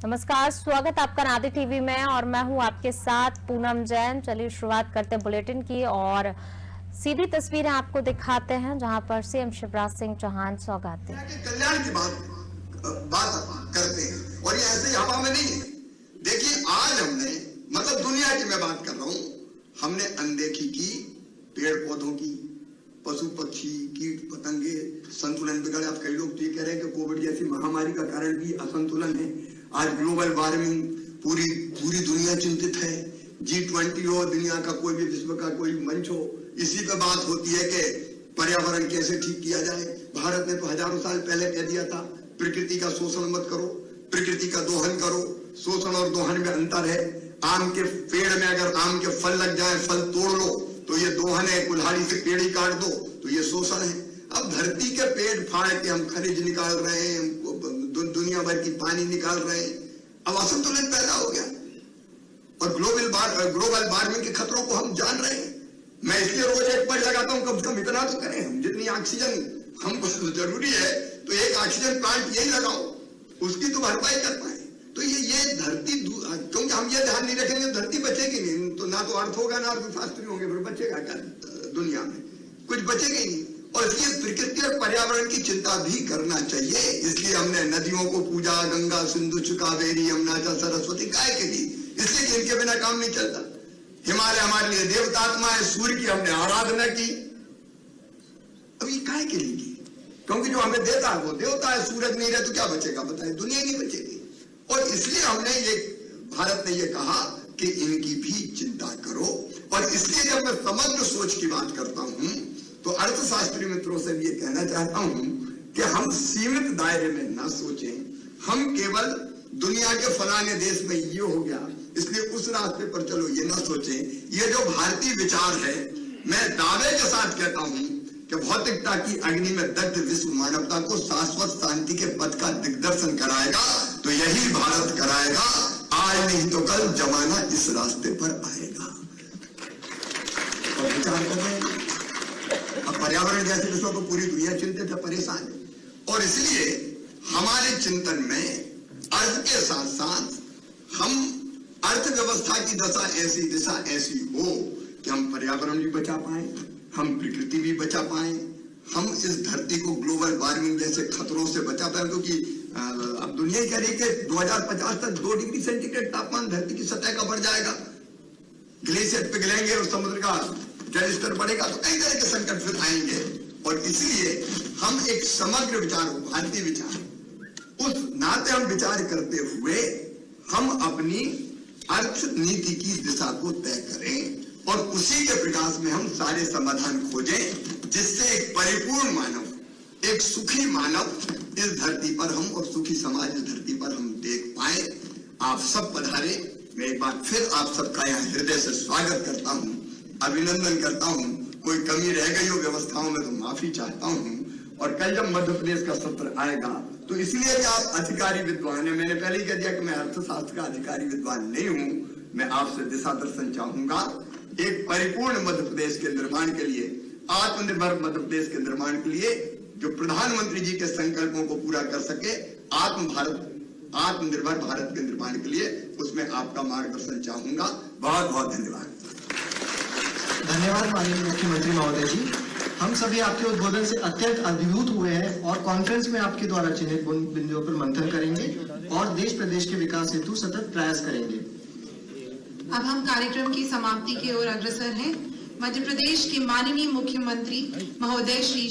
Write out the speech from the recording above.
नमस्कार, स्वागत आपका नादी टीवी में और मैं हूं आपके साथ पूनम जैन। चलिए शुरुआत करते हैं बुलेटिन की और सीधी तस्वीरें आपको दिखाते हैं जहां पर सीएम शिवराज सिंह चौहान सौगात कल्याण की बात करते हैं और ये ऐसे हवा में नहीं है। देखिए आज हमने मतलब दुनिया की मैं बात कर रहा हूं, हमने अनदेखी की पेड़ पौधों की, पशु पक्षी कीट पतंगे, संतुलन बिगड़ा। अब कई लोग तो ये कह रहे हैं कि कोविड जैसी महामारी का कारण भी असंतुलन है। आज ग्लोबल वार्मिंग पूरी दुनिया चिंतित है। G20 हो, दुनिया का कोई भी विश्व का कोई मंच हो, इसी पे बात होती है कि पर्यावरण कैसे ठीक किया जाए। भारत ने तो हजारों साल पहले कह दिया था प्रकृति का शोषण मत करो, प्रकृति का दोहन करो। शोषण और दोहन में अंतर है। आम के पेड़ में अगर आम के फल लग जाए, फल तोड़ लो तो ये दोहन है, कुल्हाड़ी से पेड़ ही काट दो तो ये शोषण है। अब धरती के पेड़ फाड़ के हम खनिज निकाल रहे हैं, दुनिया भर की पानी निकाल रहे हैं। अब असंतुलन पैदा हो गया और ग्लोबल वार्मिंग के खतरों को हम जान रहे हैं। मैं इसलिए रोज एक पेड़ लगाता हूं, कम से कम इतना तो करें हम। जितनी ऑक्सीजन हमको जरूरी है तो एक ऑक्सीजन प्लांट यही लगाओ, उसकी तो भरपाई कर पाए। तो ये धरती, क्योंकि हम ये ध्यान नहीं रखेंगे धरती बचेगी नहीं, तो ना तो अर्थ होगा ना अर्थशास्त्री होंगे, फिर बचेगा क्या दुनिया में? कुछ बचेगा ही नहीं। और इसलिए प्रकृति और पर्यावरण की चिंता भी करना चाहिए। इसलिए हमने नदियों को पूजा, गंगा सिंधु कावेरी यमुना सरस्वती गाय के दी, इसलिए कि इनके बिना काम नहीं चलता। हिमालय हमारे लिए देवतात्मा है, सूर्य की हमने आराधना की। अब ये गाय के लिए की, क्योंकि जो हमें देता है वो देवता है। सूरज नहीं रहे तो क्या बचेगा बताए? दुनिया नहीं बचेगी। और इसलिए हमने भारत ने ये कहा कि इनकी भी चिंता करो। और इसलिए जब मैं समग्र सोच की बात करता हूं तो अर्थशास्त्री मित्रों से भी ये कहना चाहता हूं कि हम सीमित दायरे में ना सोचें। हम केवल दुनिया के फलाने देश में ये हो गया इसलिए उस रास्ते पर चलो ये ना सोचें। ये जो भारतीय विचार है, मैं दावे के साथ कहता हूं कि भौतिकता की अग्नि में दग्ध विश्व मानवता को शाश्वत शांति के पथ का दिग्दर्शन कराएगा तो यही भारत कराएगा। आज नहीं तो कल जमाना इस रास्ते पर आएगा। और विचार करें, अब पर्यावरण जैसे विषयों को पूरी दुनिया चिंतित है, परेशान है। और इसलिए हमारे चिंतन में अर्थ के साथ साथ हम अर्थव्यवस्था की दिशा ऐसी हो कि हम पर्यावरण भी बचा पाए, हम प्रकृति भी बचा पाए, हम इस धरती को ग्लोबल वार्मिंग जैसे खतरों से बचा पाए। क्योंकि अब दुनिया कह रही है कि 2050 तक 2 डिग्री सेंटीग्रेड तापमान धरती की सतह का बढ़ जाएगा, ग्लेशियर पिघलेंगे और समुद्र का जल स्तर बढ़ेगा, तो कई तरह के संकट फिर आएंगे। और इसलिए हम एक समग्र विचार, भारतीय विचार, उस नाते हम विचार करते हुए हम अपनी अर्थ नीति की दिशा को तय करें और उसी के प्रकाश में हम सारे समाधान खोजें जिससे एक परिपूर्ण मानव, एक सुखी मानव इस धरती पर हम और सुखी समाज इस धरती पर हम देख पाए। आप सब पधारे। मैं एक बार फिर आप सबका यहाँ हृदय से स्वागत करता हूँ, अभिनंदन करता हूँ। कोई कमी रह गई हो व्यवस्थाओं में तो माफी चाहता हूँ। और कल जब मध्य प्रदेश का सत्र आएगा तो इसलिए कि आप अधिकारी विद्वान हैं, मैंने पहले ही कह दिया कि मैं अर्थशास्त्र का अधिकारी विद्वान नहीं हूँ। मैं आपसे दिशा दर्शन चाहूंगा एक परिपूर्ण मध्य प्रदेश के निर्माण के लिए, आत्मनिर्भर मध्य प्रदेश के निर्माण के लिए, जो प्रधानमंत्री जी के संकल्पों को पूरा कर सके, आत्मनिर्भर भारत के निर्माण के लिए, उसमें आपका मार्गदर्शन चाहूंगा। बहुत बहुत धन्यवाद। धन्यवाद माननीय मुख्यमंत्री महोदय जी। हम सभी आपके उद्बोधन से अत्यंत अभिभूत हुए हैं और कॉन्फ्रेंस में आपके द्वारा चिन्हित बिंदुओं पर मंथन करेंगे और देश प्रदेश के विकास हेतु सतत प्रयास करेंगे। अब हम कार्यक्रम की समाप्ति की ओर अग्रसर हैं। मध्य प्रदेश के माननीय मुख्यमंत्री महोदय श्री